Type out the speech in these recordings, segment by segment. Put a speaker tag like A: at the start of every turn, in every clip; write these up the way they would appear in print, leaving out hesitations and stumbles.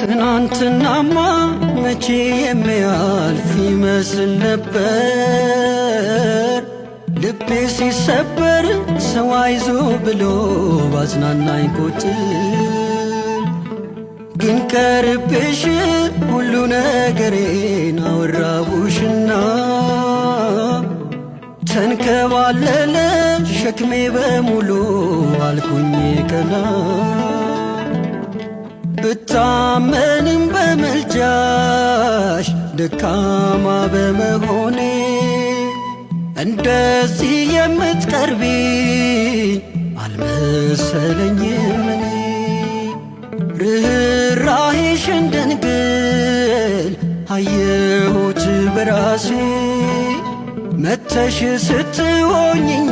A: ትናንትናማ መቼ የሚያልፍ ይመስል ነበር። ልቤ ሲሰበር ሰው አይዞ ብሎ ባዝናናኝ ቁጥር ግን ቀርቤሽ ሁሉ ነገሬን አወራሁሽና ተንከባለለ ሸክሜ በሙሉ አልኩኝ ቀና። ብታመንም በመልጃሽ ደካማ በመሆኔ እንደዚህ የምትቀርቢኝ አልመሰለኝም እኔ። ርኅራኄሽን ድንግል አየሁት በራሴ መተሽ ስትሆኝኝ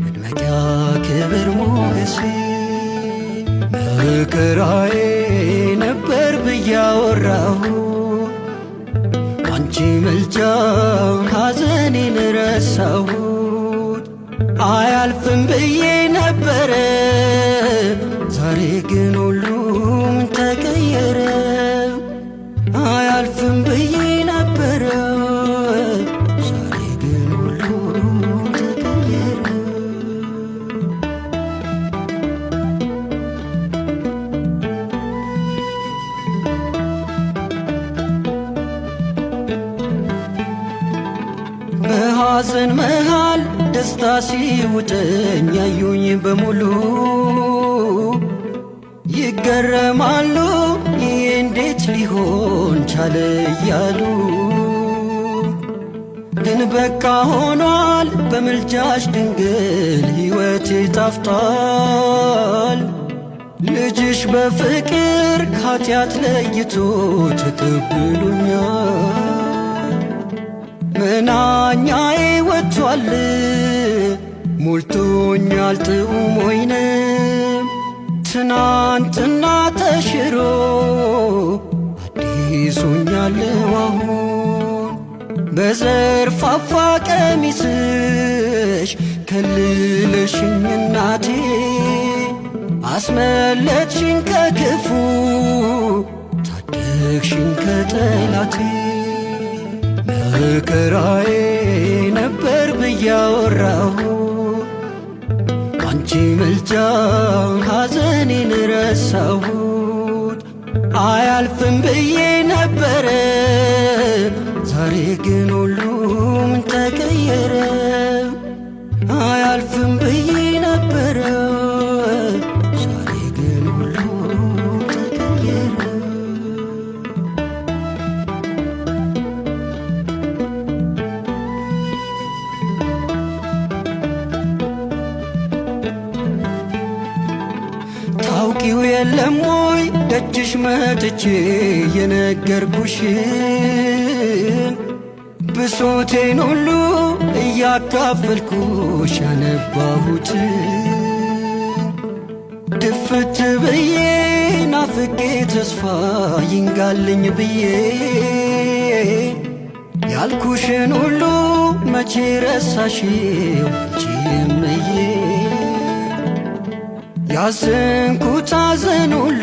A: መድመቂያ ክብር ሞገሴ። መከራዬ ነበር ብዬ አወራሁ አንቺ መልጃ ሐዘኔን ረሳሁት። አያልፍም ብዬ ነበረ ዛሬ ግን ሁሉም ተቀየረ። አያልፍም ብዬ ነበረ ዛሬ ግን ሁሉም ተቀየረ። በሐዘን መሃል ደስታ ሲውጠኝ ያዩኝ በሙሉ ይገረማሉ ይህ እንዴት ሊሆን ቻለ እያሉ። ግን በቃ ሆኗል በምልጃሽ ድንግል ሕይወቴ ታፍቷል። ልጅሽ በፍቅር ከኃጢአት ለይቶ ተቀብሎኛል። መናኛዬ ወጥቷል ሞልቶኛል ጥዑም ወይንም ትናንትና ተሽሮ አዲስ ሆኛለሁ አሁን። በዘርፋፋ ቀሚስሽ ከልለሽኝ እናቴ አስመለጥሽኝ ከክፉ ታደግሽኝ ከጠላቴ። መከራዬ ነበር ብዬ አወራሁ አንቺ መልጃ ሐዘኔን ረሳሁት። አያልፍም ብዬ ነበረ ዛሬ ግን ሁሉም ተቀየረ። አያልፍም ብዬ ነበረ ዛሬ ግን ሁሉም ተቀየረ። ታውቂው የለም ወይ ደጅሽ መጥቼ የነገርኩሽን ብሶቴን ሁሉ እያካፈልኩሽ ያነባሁትን። ድፍት ብዬ ናፍቄ ተስፋ ይንጋልኝ ብዬ ያልኩሽን ሁሉ መቼ ረሳሽው አንቺ እምዬ። ያዘንኩት ሐዘን ሁሉ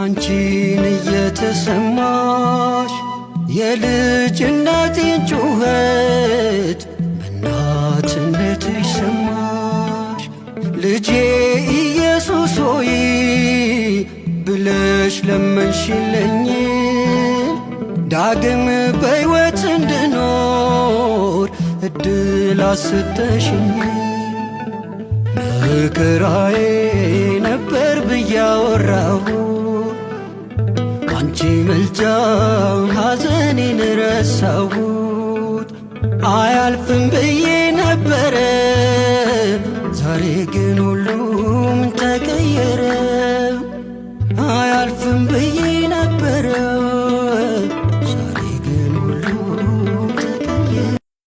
A: አንቺን እየተሰማሽ የልጅነቴን ጩኸት በእናትነትሽ ሰማሽ። ልጄ ኢየሱስ ሆይ ብለሽ ለመንሽልኝ ዳግም በሕይወት እንድኖር እድል አሰጠሽኝ። መከራዬ ነበር ብዬ አወራሁ አንቺ መልጃ ሐዘኔን ረሳሁት። አያልፍም ብዬ